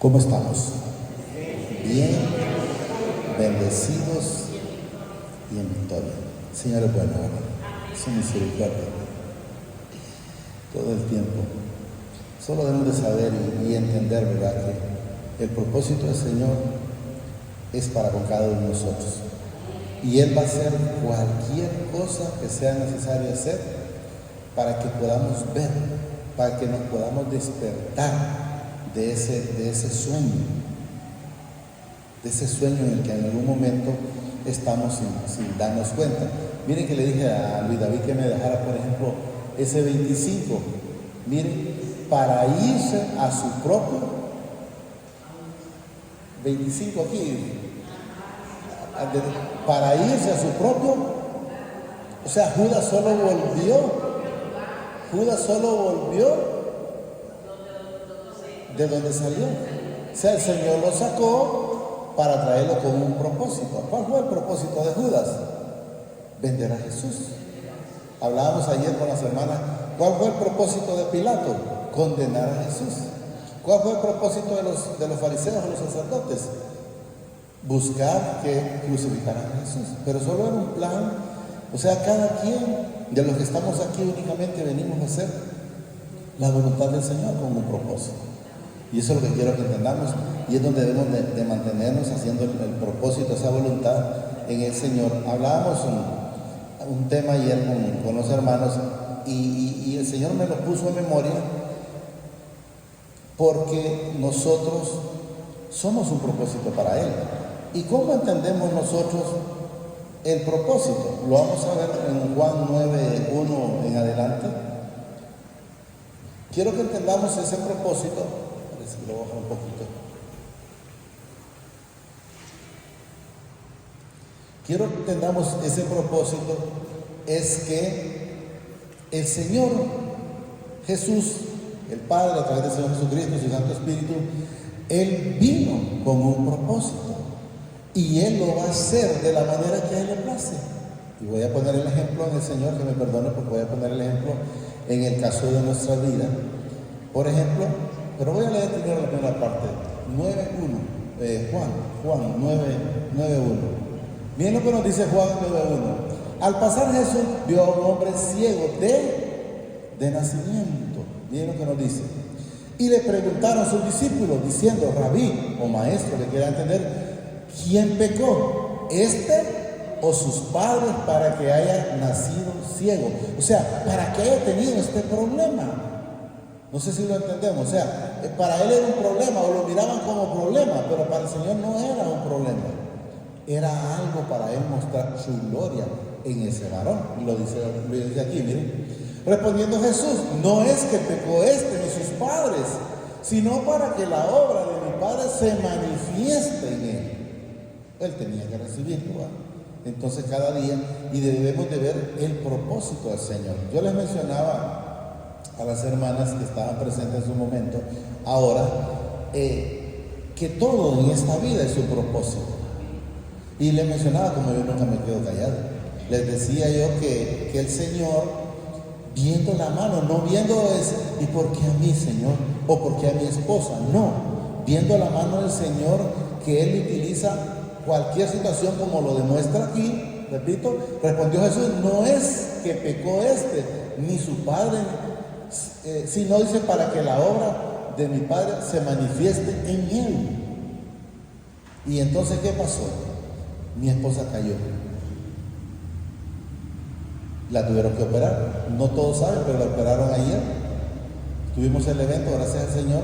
¿Cómo estamos? Bien, bendecidos y en victoria. Señor es bueno, ¿verdad? Su misericordia todo el tiempo. Solo debemos de saber y entender, ¿verdad?, que el propósito del Señor es para con cada uno de nosotros. Y Él va a hacer cualquier cosa que sea necesario hacer para que podamos ver, para que nos podamos despertar de ese sueño en el que en algún momento estamos sin darnos cuenta. Miren que le dije a Luis David que me dejara, por ejemplo, ese 25. Miren, para irse a su propio 25 aquí, para irse a su propio, o sea, Judas solo volvió de donde salió. O sea, el Señor lo sacó para traerlo con un propósito. ¿Cuál fue el propósito de Judas? Vender a Jesús. Hablábamos ayer con las hermanas, ¿cuál fue el propósito de Pilato? Condenar a Jesús. ¿Cuál fue el propósito de los fariseos, de los sacerdotes? Buscar que crucificaran a Jesús. Pero solo era un plan. O sea, cada quien de los que estamos aquí únicamente venimos a hacer la voluntad del Señor con un propósito. Y eso es lo que quiero que entendamos, y es donde debemos de mantenernos haciendo el propósito, esa voluntad en el Señor. Hablábamos un tema ayer con los hermanos, y el Señor me lo puso en memoria, porque nosotros somos un propósito para Él. ¿Y cómo entendemos nosotros el propósito? Lo vamos a ver en Juan 9:1 en adelante. Quiero que entendamos ese propósito. Parece que lo bajo un poquito. Quiero que entendamos ese propósito. Es que el Señor Jesús, el Padre, a través del Señor Jesucristo y su Santo Espíritu, Él vino con un propósito. Y Él lo va a hacer de la manera que a Él le place. Y voy a poner el ejemplo en el Señor, que me perdone, porque voy a poner el ejemplo en el caso de nuestra vida. Por ejemplo, pero voy a leer primero la primera parte, 9:1, Juan 9:1. Miren lo que nos dice Juan 9:1. Al pasar Jesús vio a un hombre ciego de nacimiento. Miren lo que nos dice. Y le preguntaron a sus discípulos, diciendo, Rabí o maestro, que quiera entender, ¿quién pecó? ¿Este o sus padres para que haya nacido ciego? O sea, para que haya tenido este problema. No sé si lo entendemos. O sea, para él era un problema, o lo miraban como problema, pero para el Señor no era un problema. Era algo para Él mostrar su gloria en ese varón. Y lo dice aquí, miren. Respondiendo Jesús, no es que pecó este ni sus padres, sino para que la obra de mi Padre se manifieste en él. Él tenía que recibirlo, ¿verdad? Entonces cada día, y debemos de ver el propósito del Señor. Yo les mencionaba a las hermanas que estaban presentes en su momento, ahora, que todo en esta vida es su propósito. Y les mencionaba, como yo nunca me quedo callado, les decía yo que el Señor, viendo la mano, no viendo ¿y por qué a mí, Señor? ¿O por qué a mi esposa? No, viendo la mano del Señor, que Él utiliza cualquier situación, como lo demuestra aquí. Repito, respondió Jesús, no es que pecó este, ni su padre, sino dice para que la obra de mi Padre se manifieste en él. Y entonces, ¿qué pasó? Mi esposa cayó. La tuvieron que operar. No todos saben, pero la operaron ayer. Tuvimos el evento, gracias al Señor.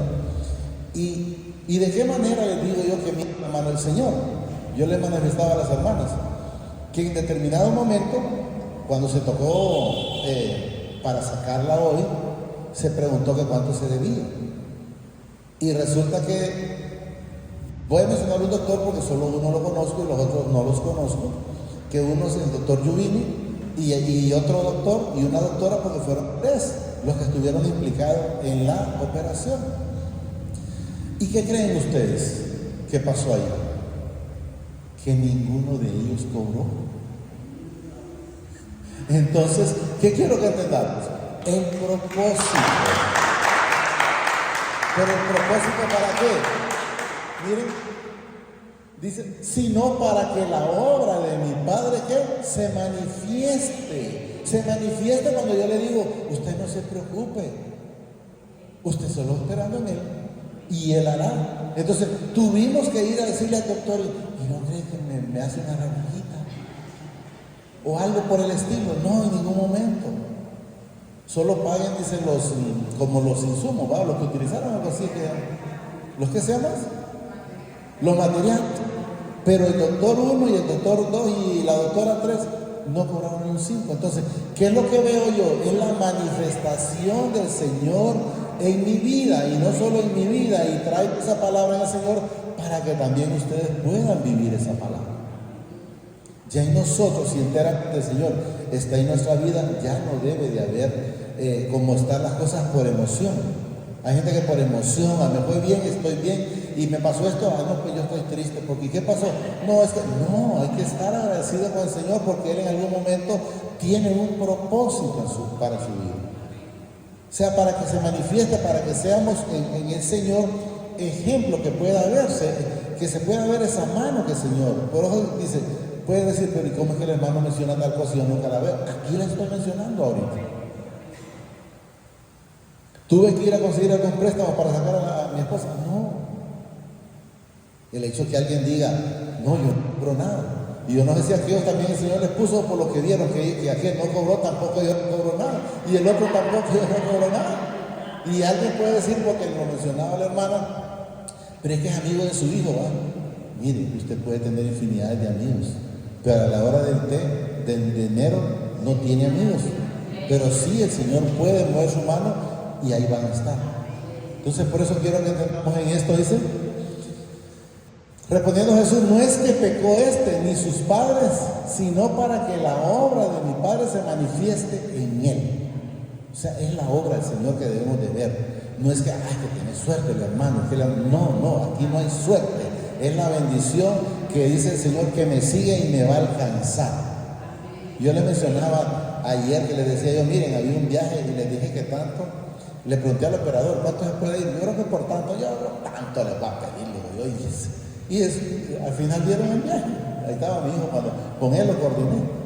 ¿Y de qué manera les digo yo que mira la mano del Señor? Yo le manifestaba a las hermanas que en determinado momento, cuando se tocó para sacarla hoy, se preguntó que cuánto se debía. Y resulta que, voy a mencionar un doctor porque solo uno lo conozco y los otros no los conozco, que uno es el doctor Yuvini y otro doctor y una doctora, porque fueron 3 los que estuvieron implicados en la operación. ¿Y qué creen ustedes que pasó ahí? Que ninguno de ellos cobró. Entonces, ¿qué quiero que entendamos? El propósito. ¿Pero el propósito para qué? Miren, dice, sino para que la obra de mi Padre, ¿qué? Se manifieste. Se manifieste cuando yo le digo, usted no se preocupe, usted solo esperando en Él y Él hará. Entonces tuvimos que ir a decirle al doctor, ¿y no cree que me hace una rajita? O algo por el estilo. No, en ningún momento. Solo paguen, dicen, como los insumos, ¿va? Los que utilizaron, algo así, ¿los que se llaman? Los materiales. Pero el doctor 1 y el doctor 2 y la doctora 3 no cobraron ni un 5. Entonces, ¿qué es lo que veo yo? Es la manifestación del Señor en mi vida, y no solo en mi vida, y traigo esa palabra en el Señor para que también ustedes puedan vivir esa palabra. Ya en nosotros, si enteramente el Señor está en nuestra vida, ya no debe de haber como están las cosas por emoción. Hay gente que por emoción, me fue bien, estoy bien, y me pasó esto, no, pues yo estoy triste, porque ¿qué pasó? No, no, hay que estar agradecido con el Señor, porque Él en algún momento tiene un propósito para su vida. O sea, para que se manifieste, para que seamos en el Señor ejemplo, que pueda verse, que se pueda ver esa mano que el Señor. Por eso dice, puede decir, pero ¿y cómo es que el hermano menciona tal cosa y yo nunca la veo? Aquí la estoy mencionando ahorita. ¿Tuve que ir a conseguir algún préstamo para sacar a mi esposa? No. El hecho que alguien diga, no, yo no cobro nada. Y yo no sé si aquellos también el Señor les puso por lo que vieron, que aquel no cobró, tampoco yo no cobro nada. Y el otro tampoco, yo no cobro nada. Y alguien puede decir, porque lo mencionaba la hermana, pero es que es amigo de su hijo, ¿va? Mire, usted puede tener infinidad de amigos, pero a la hora del dinero no tiene amigos. Pero sí, el Señor puede mover su mano y ahí van a estar. Entonces, por eso quiero que entendamos en esto, dice, respondiendo Jesús, no es que pecó ni sus padres, sino para que la obra de mi Padre se manifieste en Él. O sea, es la obra del Señor que debemos de ver. No es que, que tiene suerte el hermano. No, aquí no hay suerte. Es la bendición que dice el Señor, que me sigue y me va a alcanzar. Yo le mencionaba ayer, que les decía yo, miren, había un viaje y les dije que tanto. Le pregunté al operador, ¿cuánto se puede ir? Yo creo que por tanto, tanto les va a pedir, digo yo. Al final dieron el viaje. Ahí estaba mi hijo, cuando con él lo coordiné.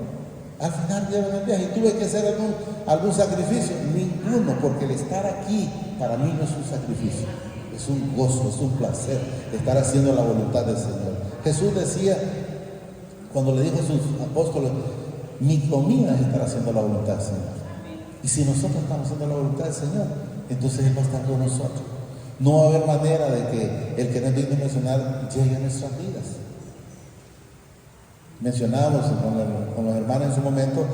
Al final dieron el viaje y tuve que hacer algún sacrificio. Ninguno, porque el estar aquí para mí no es un sacrificio. Es un gozo, es un placer estar haciendo la voluntad del Señor. Jesús decía, cuando le dijo a sus apóstoles, mi comida es estar haciendo la voluntad del Señor. Y si nosotros estamos haciendo la voluntad del Señor, entonces Él va a estar con nosotros. No va a haber manera de que el que no es digno de mencionar llegue a nuestras vidas. Mencionábamos con los hermanos en su momento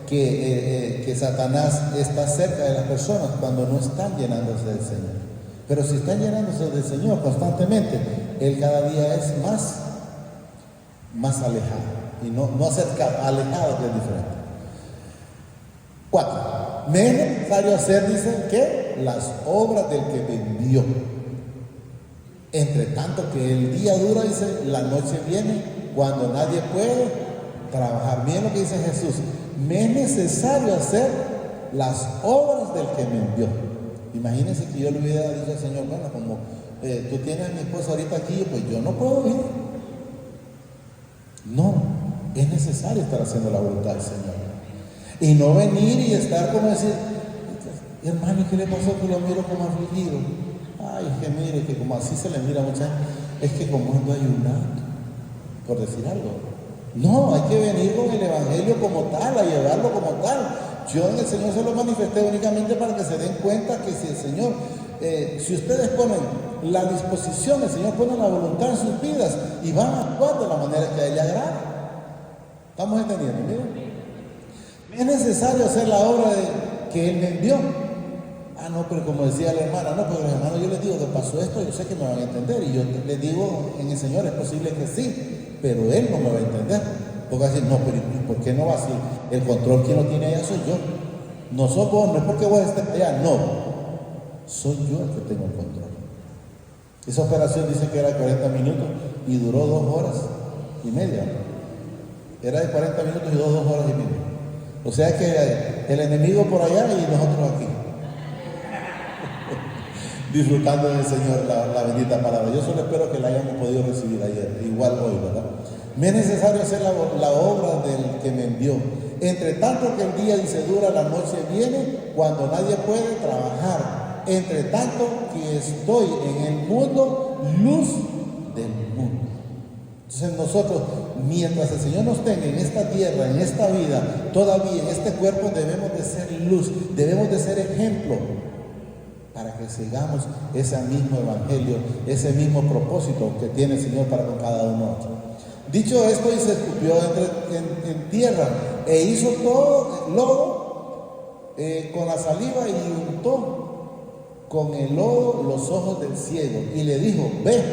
que Satanás está cerca de las personas cuando no están llenándose del Señor. Pero si están llenándose del Señor constantemente, Él cada día es más alejado. Y no acercado, alejado, que es diferente. 4. Me es necesario hacer, dice, ¿qué? Las obras del que me envió. Entre tanto que el día dura, dice, la noche viene cuando nadie puede trabajar. Miren lo que dice Jesús. Me es necesario hacer las obras del que me envió. Imagínense que yo le hubiera dicho al Señor, bueno, como tú tienes a mi esposa ahorita aquí, pues yo no puedo ir. No, es necesario estar haciendo la voluntad del Señor. Y no venir y estar como decir, hermano, ¿qué le pasó? Que lo miro como afligido. Ay, es que mire, que como así se le mira a mucha gente, es que como ando ayunando, por decir algo. No, hay que venir con el Evangelio como tal, a llevarlo como tal. Yo en el Señor se lo manifesté únicamente para que se den cuenta que si el Señor, si ustedes ponen la disposición, el Señor pone la voluntad en sus vidas y van a actuar de la manera que a Él le agrada. ¿Estamos entendiendo? Miren. Es necesario hacer la obra que Él me envió. No, pero como decía la hermana, no, pero hermano, yo les digo que pasó esto, yo sé que me van a entender, y yo les digo en el Señor, es posible que sí, pero Él no me va a entender, porque va a decir, no, pero ¿por qué no va así? El control que no tiene allá soy yo. No soy vos, no es porque vos estés allá, no, soy yo el que tengo el control. Esa operación dice que era de 40 minutos y duró 2 horas y media. Era de 40 minutos y 2 horas y media. O sea que el enemigo por allá y nosotros aquí. disfrutando del Señor la bendita palabra. Yo solo espero que la hayamos podido recibir ayer, igual hoy, ¿verdad? Me es necesario hacer la obra del que me envió. Entre tanto que el día dice dura, la noche viene cuando nadie puede trabajar. Entre tanto que estoy en el mundo, luz del mundo. Entonces nosotros, mientras el Señor nos tenga en esta tierra, en esta vida, todavía en este cuerpo, debemos de ser luz, debemos de ser ejemplo para que sigamos ese mismo evangelio, ese mismo propósito que tiene el Señor para con cada uno de nosotros. Dicho esto, y se escupió en tierra e hizo todo lodo con la saliva y untó con el lodo los ojos del ciego y le dijo: ve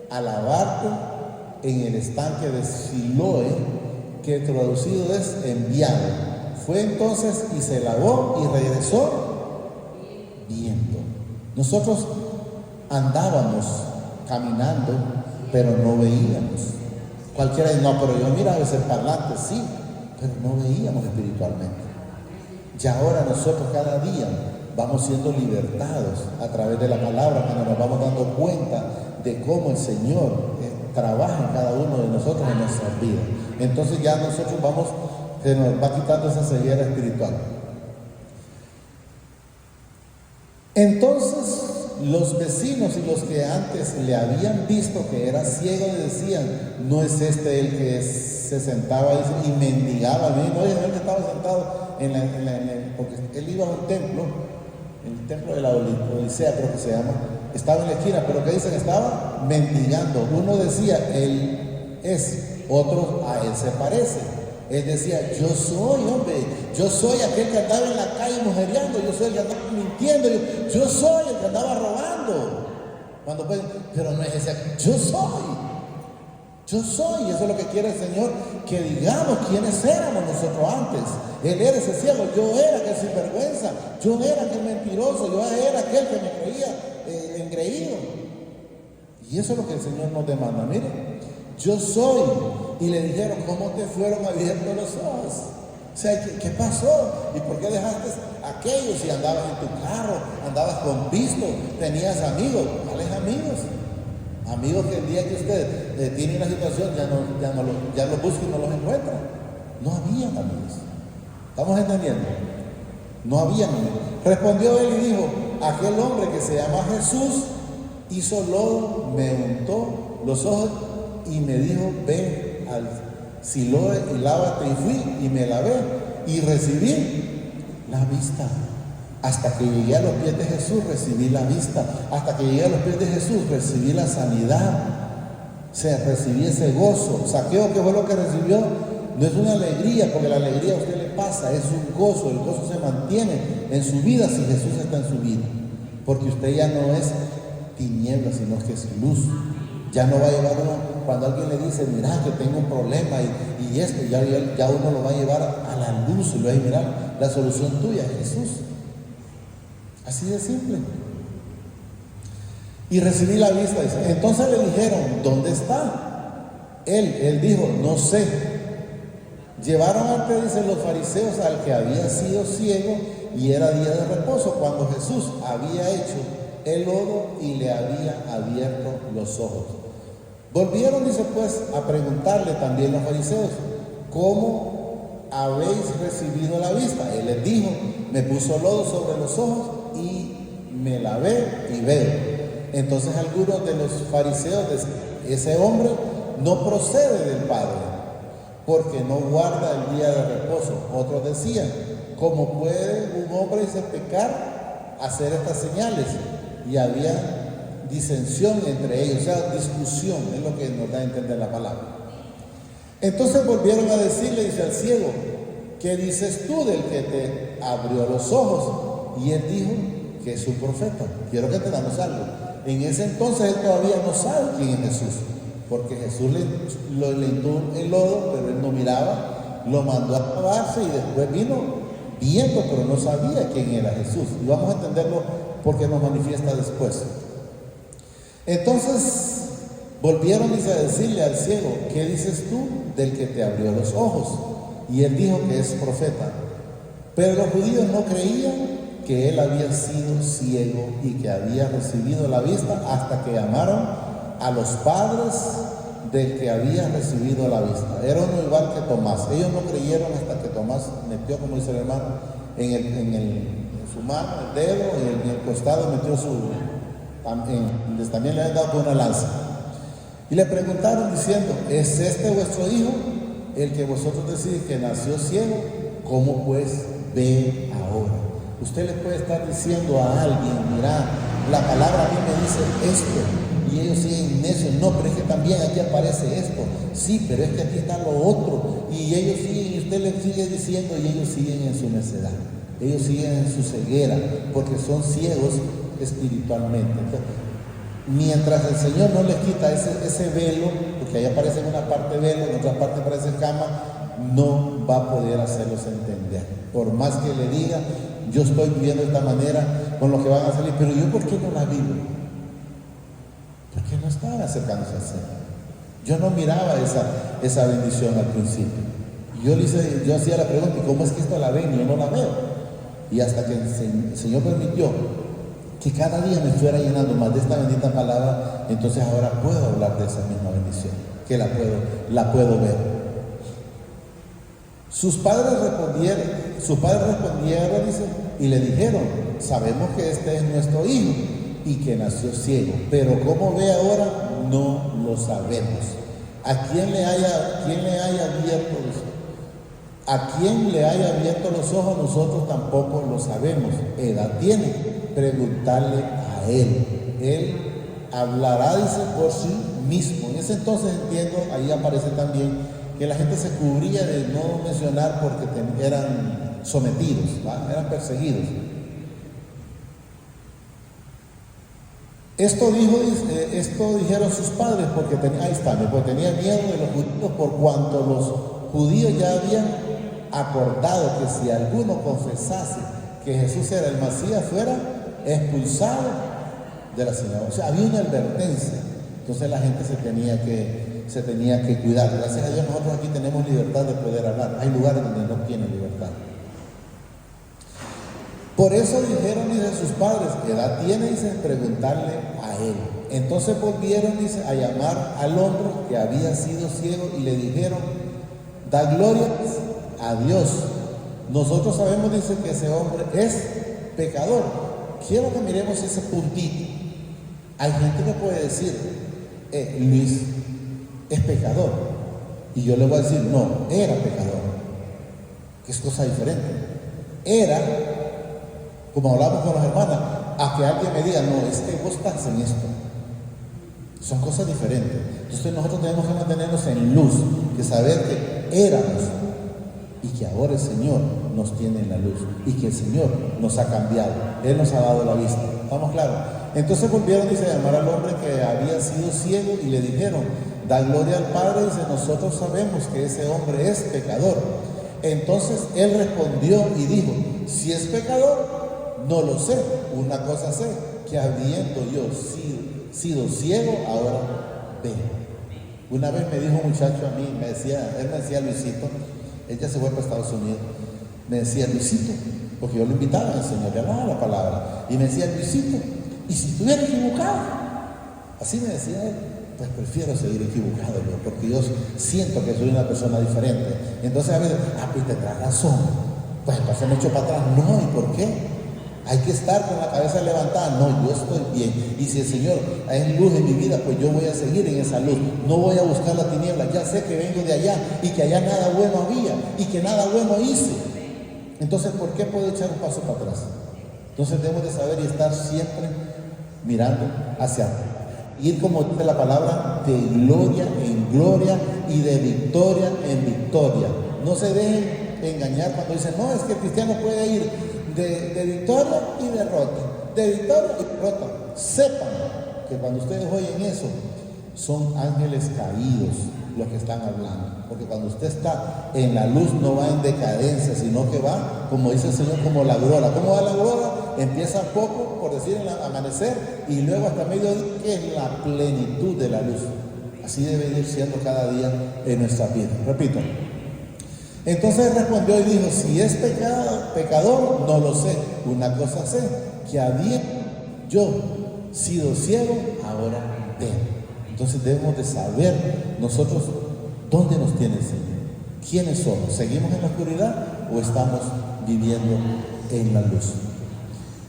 a lavarte en el estanque de Siloé, que traducido es enviado. Fue entonces y se lavó y regresó viendo. Nosotros andábamos caminando, pero no veíamos. Cualquiera dice: no, pero yo miraba ese parlante, sí, pero no veíamos espiritualmente. Y ahora nosotros cada día vamos siendo libertados a través de la palabra, cuando nos vamos dando cuenta de cómo el Señor trabaja en cada uno de nosotros en nuestras vidas. Entonces ya nosotros se nos va quitando esa ceguera espiritual. Entonces los vecinos y los que antes le habían visto que era ciego le decían: ¿no es este el que se sentaba y mendigaba? No, él estaba sentado porque él iba a un templo, el templo de la Odisea creo que se llama, estaba en la esquina, pero ¿qué dicen? Estaba mendigando. Uno decía: él es, otro: a él se parece. Él decía: yo soy, hombre, yo soy aquel que andaba en la calle mujeriando, yo soy el que andaba mintiendo, yo soy el que andaba robando. Pero no es ese, yo soy, y eso es lo que quiere el Señor, que digamos quiénes éramos nosotros antes. Él era ese ciego, yo era aquel sinvergüenza, yo era aquel mentiroso, yo era aquel que me creía engreído. Y eso es lo que el Señor nos demanda. Mire, yo soy. Y le dijeron: ¿cómo te fueron abiertos los ojos? O sea, ¿qué pasó? ¿Y por qué dejaste aquello? Si andabas en tu carro, andabas con visto, tenías amigos. ¿Cuáles amigos? Amigos que el día que usted tiene una situación ya los busca y no los encuentra. No habían amigos. ¿Estamos entendiendo? No habían amigos. Respondió él y dijo: aquel hombre que se llama Jesús hizo lodo, me untó los ojos y me dijo: ve al Siloé y lávate. Y fui y me lavé y recibí la vista. Hasta que llegué a los pies de Jesús recibí la vista. Hasta que llegué a los pies de Jesús recibí la sanidad. O sea, recibí ese gozo. Saqueo, ¿qué fue lo que recibió? No es una alegría, porque la alegría a usted le pasa, es un gozo. El gozo se mantiene en su vida si Jesús está en su vida, porque usted ya no es tiniebla, sino que es luz. Ya no va a llevar uno, cuando alguien le dice: mira que tengo un problema y esto, ya uno lo va a llevar a la luz y lo va a decir: mira, la solución tuya es Jesús. Así de simple. Y recibí la vista. Entonces le dijeron: ¿dónde está? Él dijo: no sé. Llevaron ante, dicen los fariseos, al que había sido ciego y era día de reposo, cuando Jesús había hecho el lodo y le había abierto los ojos. Volvieron, dice pues, a preguntarle también los fariseos: ¿cómo habéis recibido la vista? Él les dijo: me puso lodo sobre los ojos y me lavé y veo. Entonces algunos de los fariseos decían: ese hombre no procede del Padre, porque no guarda el día de reposo. Otros decían: ¿cómo puede un hombre pecar, hacer estas señales? Y había disensión entre ellos, o sea, discusión, es lo que nos da a entender la palabra. Entonces volvieron a decirle, dice al ciego: ¿qué dices tú del que te abrió los ojos? Y él dijo que es un profeta. Quiero que entendamos algo. En ese entonces él todavía no sabe quién es Jesús, porque Jesús le untó el lodo, pero él no miraba, lo mandó a lavarse y después vino viendo, pero no sabía quién era Jesús. Y vamos a entenderlo porque nos manifiesta después. Entonces volvieron, dice, a decirle al ciego: ¿qué dices tú del que te abrió los ojos? Y él dijo que es profeta. Pero los judíos no creían que él había sido ciego y que había recibido la vista hasta que llamaron a los padres del que había recibido la vista. Era uno igual que Tomás. Ellos no creyeron hasta que Tomás metió, como dice el hermano, en su mano, el dedo, y en el costado metió también le habían dado con una lanza. Y le preguntaron diciendo: ¿es este vuestro hijo, el que vosotros decís que nació ciego? ¿Cómo pues ve ahora? Usted le puede estar diciendo a alguien: mira, la palabra a mí me dice esto, y ellos siguen necios. No, pero es que también aquí aparece esto. Sí, pero es que aquí está lo otro. Y ellos siguen, y usted les sigue diciendo, y ellos siguen en su necedad. Ellos siguen en su ceguera, porque son ciegos espiritualmente. Entonces, mientras el Señor no les quita ese velo, porque ahí aparece en una parte velo, en otra parte aparece cama, no va a poder hacerlos entender. Por más que le diga: yo estoy viviendo de esta manera, con lo que van a salir, pero yo ¿por qué no la vivo? Porque no estaban acercándose al Señor. Yo no miraba esa bendición al principio. Yo hacía la pregunta: ¿y cómo es que esto la ven? Yo no la veo. Y hasta que el Señor permitió que cada día me fuera llenando más de esta bendita palabra, entonces ahora puedo hablar de esa misma bendición, que la puedo ver. Sus padres respondieron, dice, y le dijeron: sabemos que este es nuestro hijo y que nació ciego, pero cómo ve ahora no lo sabemos. ¿A quién le haya abierto los ojos? ¿A quién le haya abierto los ojos? Nosotros tampoco lo sabemos. Edad tiene, preguntarle a él. Él hablará, dice, por sí mismo. En ese entonces entiendo, ahí aparece también que la gente se cubría de no mencionar porque eran sometidos, ¿va? Eran perseguidos. Esto dijeron sus padres porque tenían miedo de los judíos, por cuanto los judíos ya habían acordado que si alguno confesase que Jesús era el Mesías, fuera expulsado de la sinagoga. O sea, había una advertencia. Entonces la gente se tenía que cuidar. Gracias a Dios nosotros aquí tenemos libertad de poder hablar. Hay lugares donde no tienen libertad. Por eso dijeron, dice, sus padres: ¿qué edad tiene? Dice, preguntarle a él. Entonces volvieron, dice, a llamar al hombre que había sido ciego y le dijeron: da gloria a Dios. Nosotros sabemos, dice, que ese hombre es pecador. Quiero que miremos ese puntito. Hay gente que puede decir: Luis es pecador. Y yo le voy a decir: no, era pecador. Que es cosa diferente. Era, como hablamos con las hermanas, a que alguien me diga: no, es que vos estás en esto. Son cosas diferentes. Entonces nosotros tenemos que mantenernos en luz, que saber que éramos y que ahora el Señor nos tiene en la luz y que el Señor nos ha cambiado. Él nos ha dado la vista. ¿Estamos claros? Entonces volvieron, dice, a llamar al hombre que había sido ciego y le dijeron: da gloria al Padre. Dice: nosotros sabemos que ese hombre es pecador. Entonces él respondió y dijo: si es pecador, no lo sé. Una cosa sé, que habiendo yo sido ciego, ahora veo. Una vez me dijo un muchacho a mí, él me decía Luisito, él ya se fue para Estados Unidos, me decía: Luisito, porque yo lo invitaba al Señor, le hablaba la palabra, y me decía: Luisito, ¿y si estuviera equivocado? Así me decía él. Pues prefiero seguir equivocado yo, porque yo siento que soy una persona diferente. Entonces a veces: pues tendrás razón, pues entonces me echo para atrás. No, ¿y por qué? Hay que estar con la cabeza levantada. No, yo estoy bien. Y si el Señor es luz en mi vida, pues yo voy a seguir en esa luz. No voy a buscar la tiniebla. Ya sé que vengo de allá y que allá nada bueno había y que nada bueno hice. Entonces, ¿por qué puedo echar un paso para atrás? Entonces debemos de saber y estar siempre mirando hacia atrás. Ir, como dice la palabra, de gloria en gloria y de victoria en victoria. No se dejen engañar cuando dicen: no, es que el cristiano puede ir de victoria y derrota, de victoria y derrota. Sepan que cuando ustedes oyen eso, son ángeles caídos los que están hablando, porque cuando usted está en la luz no va en decadencia, sino que va, como dice el Señor, como la aurora. ¿Cómo va la aurora? Empieza poco, por decir, en el amanecer, y luego hasta mediodía, que es la plenitud de la luz. Así debe ir siendo cada día en nuestra vida. Repito: Entonces respondió y dijo, si es pecador, no lo sé. Una cosa sé, que había yo sido ciego, ahora veo. Entonces debemos de saber nosotros dónde nos tiene el Señor. ¿Quiénes somos? ¿Seguimos en la oscuridad o estamos viviendo en la luz?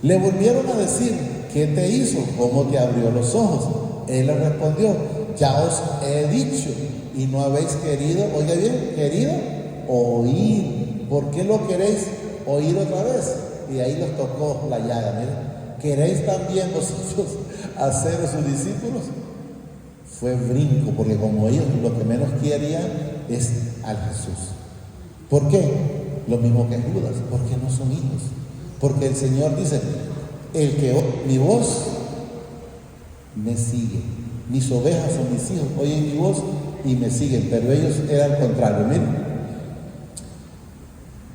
Le volvieron a decir, ¿qué te hizo? ¿Cómo te abrió los ojos? Él le respondió, ya os he dicho y no habéis querido, oiga bien, querido oír. ¿Por qué lo queréis oír otra vez? Y ahí los tocó la llaga, miren. ¿Queréis también vosotros hacer sus discípulos? Fue brinco, porque como ellos lo que menos querían es al Jesús. ¿Por qué? Lo mismo que Judas, porque no son hijos. Porque el Señor dice, el que oye mi voz, me sigue. Mis ovejas son mis hijos, oyen mi voz y me siguen. Pero ellos eran al contrario, miren.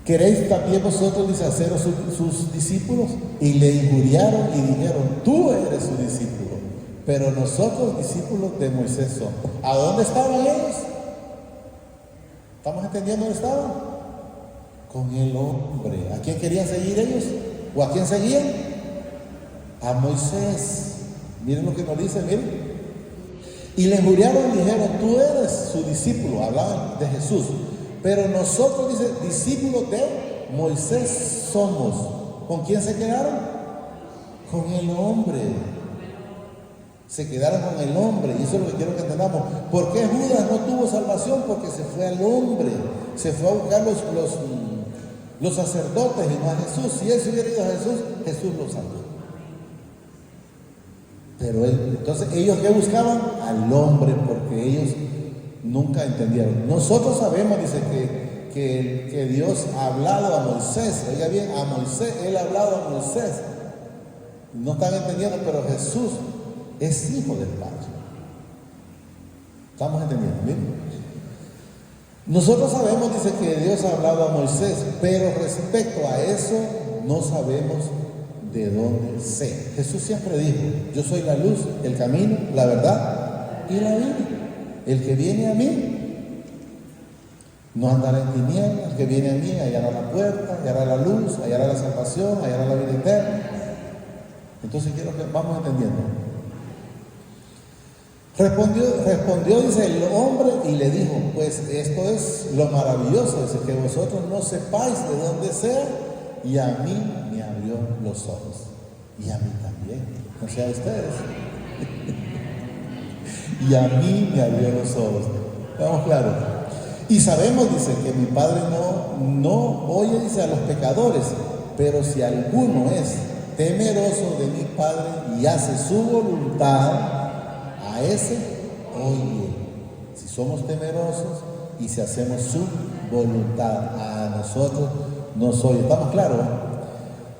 ¿Queréis también vosotros, dice, hacer sus discípulos? Y le injuriaron y dijeron, tú eres su discípulo, pero nosotros discípulos de Moisés somos. ¿A dónde estaban ellos? ¿Estamos entendiendo dónde estaban? Con el hombre. ¿A quién querían seguir ellos? ¿O a quién seguían? A Moisés. Miren lo que nos dice, miren. Y le injuriaron y dijeron, tú eres su discípulo. Hablaban de Jesús. Pero nosotros, dice, discípulos de Moisés somos. ¿Con quién se quedaron? Con el hombre. Se quedaron con el hombre. Y eso es lo que quiero que entendamos. ¿Por qué Judas no tuvo salvación? Porque se fue al hombre. Se fue a buscar los sacerdotes y no a Jesús. Si él se hubiera ido a Jesús, Jesús lo salvó. Pero entonces ellos ¿qué buscaban? Al hombre, porque ellos nunca entendieron. Nosotros sabemos, dice, que Dios ha hablado a Moisés. Oiga bien, a Moisés, Él ha hablado a Moisés. No están entendiendo, pero Jesús es hijo del Padre. ¿Estamos entendiendo? ¿Bien? Nosotros sabemos, dice, que Dios ha hablado a Moisés, pero respecto a eso no sabemos de dónde sea. Jesús siempre dijo, yo soy la luz, el camino, la verdad y la vida. El que viene a mí no andará en tinieblas, el que viene a mí hallará la puerta, hallará la luz, hallará la salvación, hallará la vida eterna. Entonces quiero que vamos entendiendo. Respondió, dice el hombre, y le dijo, pues esto es lo maravilloso, dice, que vosotros no sepáis de dónde sea, y a mí me abrió los ojos, y a mí también, o sea, a ustedes. Y a mí me abrió los ojos. Vamos claro. Y sabemos, dice, que mi Padre no oye, dice, a los pecadores, pero si alguno es temeroso de mi Padre y hace su voluntad, a ese oye. Si somos temerosos y si hacemos su voluntad, a nosotros nos oye. ¿Estamos claros?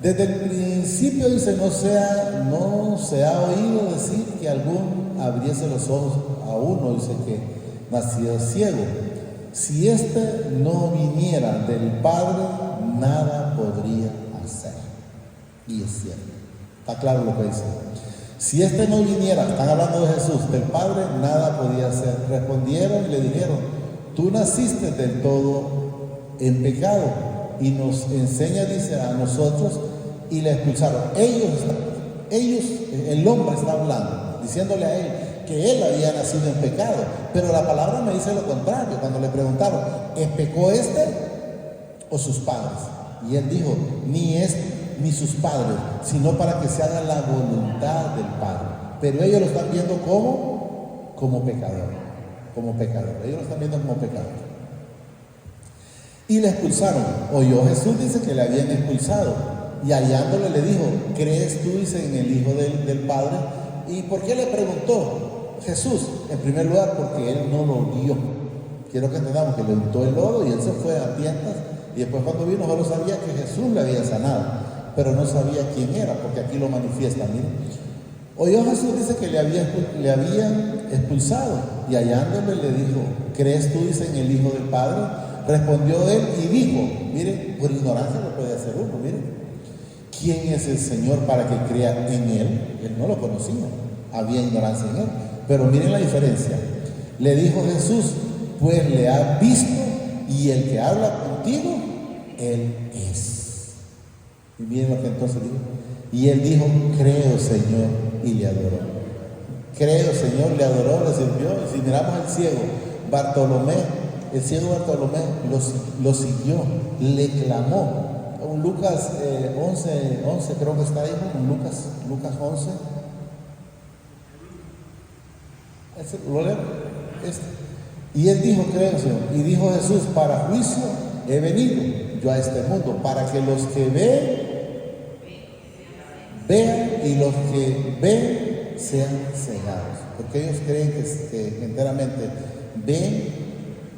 Desde el principio, dice, no se ha oído decir que algún abriese los ojos a uno, dice, que nació ciego. Si éste no viniera del Padre, nada podría hacer. Y es cierto. Está claro lo que dice. Si éste no viniera, están hablando de Jesús, del Padre, nada podía hacer. Respondieron y le dijeron, tú naciste del todo en pecado y nos enseña, dice, a nosotros, y le expulsaron. Ellos, el hombre está hablando, diciéndole a él que él había nacido en pecado, pero la palabra me dice lo contrario. Cuando le preguntaron, ¿pecó este o sus padres? Y él dijo, ni este ni sus padres, sino para que se haga la voluntad del Padre. Pero ellos lo están viendo como pecador, ellos lo están viendo como pecador. Y le expulsaron. Oyó Jesús, dice, que le habían expulsado, y hallándole le dijo, ¿crees tú, dice, en el Hijo del Padre? ¿Y por qué le preguntó Jesús? En primer lugar, porque él no lo vio. Quiero que entendamos que le untó el lodo y él se fue a tientas, y después cuando vino solo sabía que Jesús le había sanado, pero no sabía quién era, porque aquí lo manifiesta. Miren, oyó Jesús, dice, que le habían expulsado, y hallándole le dijo, ¿crees tú, dice, en el Hijo del Padre? Respondió él y dijo, miren, por ignorancia lo puede hacer uno, miren, ¿quién es el Señor para que crea en él? Él no lo conocía, había ignorancia en él, pero miren la diferencia. Le dijo Jesús, pues le ha visto, y el que habla contigo, Él es. Y miren lo que entonces dijo. Y él dijo, creo, Señor, y le adoró. Creo, Señor, le adoró, le sirvió. Y si miramos al ciego, Bartolomé, el ciego Bartolomé lo siguió, le clamó. En Lucas 11 creo que está ahí, en Lucas 11. ¿Lo leo? Y él dijo, creo, Señor. Y dijo Jesús, para juicio he venido yo a este mundo, para que los que vean y los que ven sean cegados. Porque ellos creen que enteramente ven,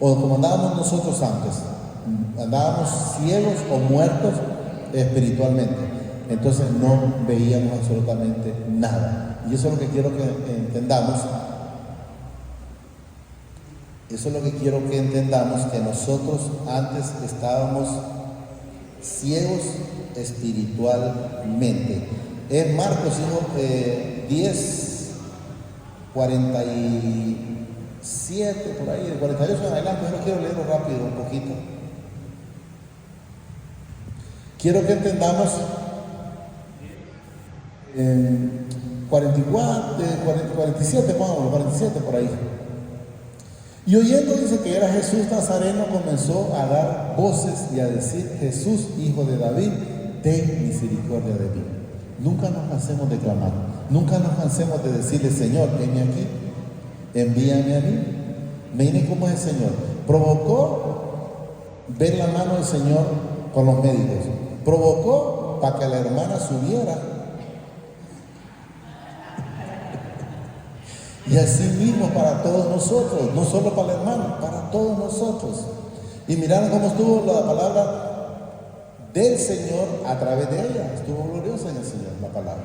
o como andábamos nosotros antes, andábamos ciegos o muertos espiritualmente. Entonces no veíamos absolutamente nada. Y eso es lo que quiero que entendamos. Eso es lo que quiero que entendamos, que nosotros antes estábamos ciegos espiritualmente. En Marcos 10, 47, por ahí, de 48 en adelante, yo quiero leerlo rápido un poquito. Quiero que entendamos 47, vámonos, 47 por ahí. Y oyendo, dice que era Jesús Nazareno, comenzó a dar voces y a decir, Jesús, hijo de David, ten misericordia de mí. Nunca nos cansemos de clamar, nunca nos cansemos de decirle, Señor, venme aquí, envíame a mí. Miren cómo es el Señor. Provocó ver la mano del Señor con los médicos. Provocó para que la hermana subiera. Y así mismo para todos nosotros, no solo para la hermana, para todos nosotros. Y miraron cómo estuvo la palabra del Señor a través de ella. Estuvo gloriosa en el Señor la palabra.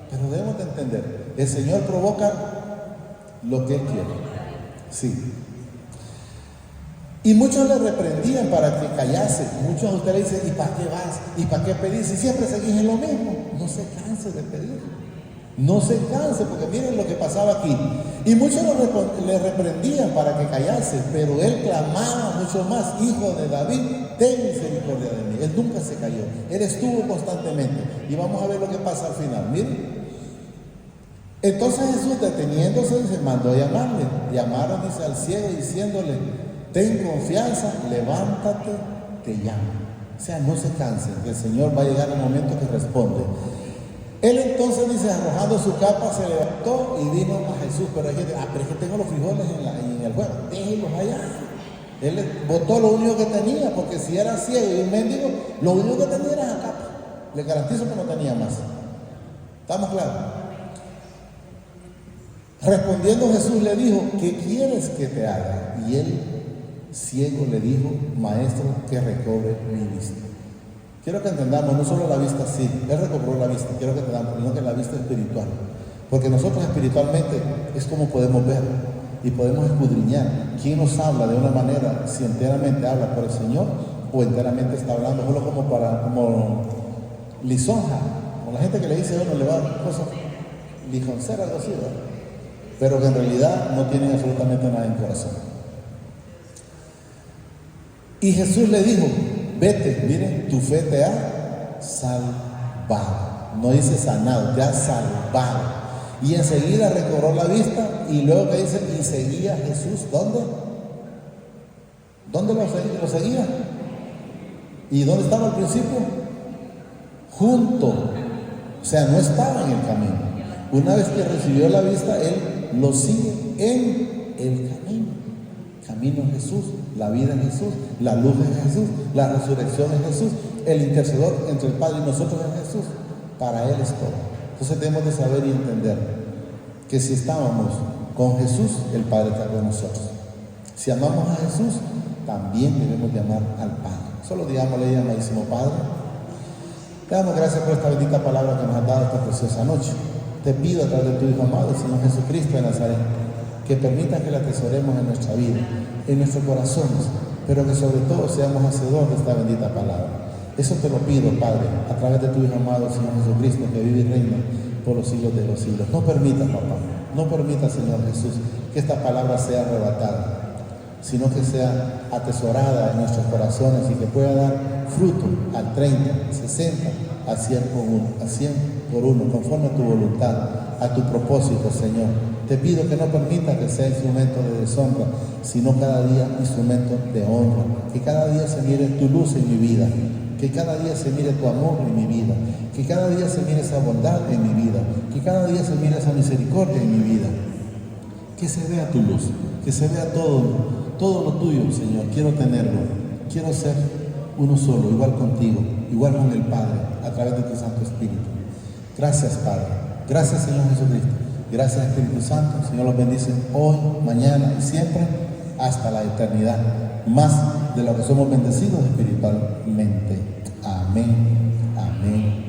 Pero debemos de entender, el Señor provoca lo que Él quiere. Sí. Y muchos le reprendían para que callase. Muchos de ustedes dicen, ¿y para qué vas? ¿Y para qué pedís? Si siempre seguís en lo mismo. No se canse de pedir. No se canse, porque miren lo que pasaba aquí. Y muchos le reprendían para que callase, pero él clamaba mucho más, hijo de David, ten misericordia de mí. Él nunca se cayó, él estuvo constantemente. Y vamos a ver lo que pasa al final, miren. Entonces Jesús, deteniéndose, se mandó a llamarle. Llamaron, dice, al ciego diciéndole, ten confianza, levántate, te llamo. O sea, no se cansen, que el Señor va a llegar en el momento que responde. Él entonces, dice, arrojando su capa, se levantó y vino a Jesús. Pero hay gente, pero es que tengo los frijoles en el fuego, déjenlos allá. Él botó lo único que tenía, porque si era ciego y un mendigo, lo único que tenía era la capa. Le garantizo que no tenía más. ¿Estamos claros? Respondiendo Jesús le dijo, ¿qué quieres que te haga? Y él, ciego, le dijo, maestro, que recobre mi vista. Quiero que entendamos, no solo la vista, sí, él recobró la vista, quiero que entendamos, sino que la vista espiritual. Porque nosotros espiritualmente es como podemos ver y podemos escudriñar quién nos habla de una manera, si enteramente habla por el Señor o enteramente está hablando solo como lisonja, como la gente que le dice a uno, le va a dar cosas lijonceras, algo así, ¿verdad? Pero que en realidad no tienen absolutamente nada en corazón. Y Jesús le dijo, vete, miren, tu fe te ha salvado. No dice sanado, te ha salvado. Y enseguida recobró la vista y luego que dice, y seguía Jesús, ¿dónde? ¿Dónde lo seguía? ¿Y dónde estaba al principio? Junto. O sea, no estaba en el camino. Una vez que recibió la vista, él lo sigue en el camino. Camino es Jesús, la vida es Jesús, la luz es Jesús, la resurrección es Jesús, el intercedor entre el Padre y nosotros es Jesús. Para Él es todo. Entonces debemos de saber y entender que si estábamos con Jesús, el Padre está con nosotros. Si amamos a Jesús, también debemos de amar al Padre. Solo digámosle, amadísimo Padre, te damos gracias por esta bendita palabra que nos has dado esta preciosa noche. Te pido a través de tu Hijo amado, el Señor Jesucristo de Nazaret, que permitas que la atesoremos en nuestra vida, en nuestros corazones, pero que sobre todo seamos hacedores de esta bendita palabra. Eso te lo pido, Padre, a través de tu Hijo amado, el Señor Jesucristo, que vive y reina por los siglos de los siglos. No permitas, papá, no permitas, Señor Jesús, que esta palabra sea arrebatada. sino que sea atesorada en nuestros corazones y que pueda dar fruto al 30, 60, al 100 por uno, conforme a tu voluntad, a tu propósito, Señor. Te pido que no permita que sea instrumento de deshonra, sino cada día instrumento de honra. Que cada día se mire tu luz en mi vida, que cada día se mire tu amor en mi vida, que cada día se mire esa bondad en mi vida, que cada día se mire esa misericordia en mi vida. Que se vea tu luz, que se vea todo lo tuyo, Señor. Quiero tenerlo, quiero ser uno solo, igual contigo, igual con el Padre, a través de tu Santo Espíritu. Gracias, Padre. Gracias, Señor Jesucristo. Gracias, Espíritu Santo. Señor, los bendice hoy, mañana y siempre, hasta la eternidad. Más de lo que somos bendecidos espiritualmente. Amén. Amén.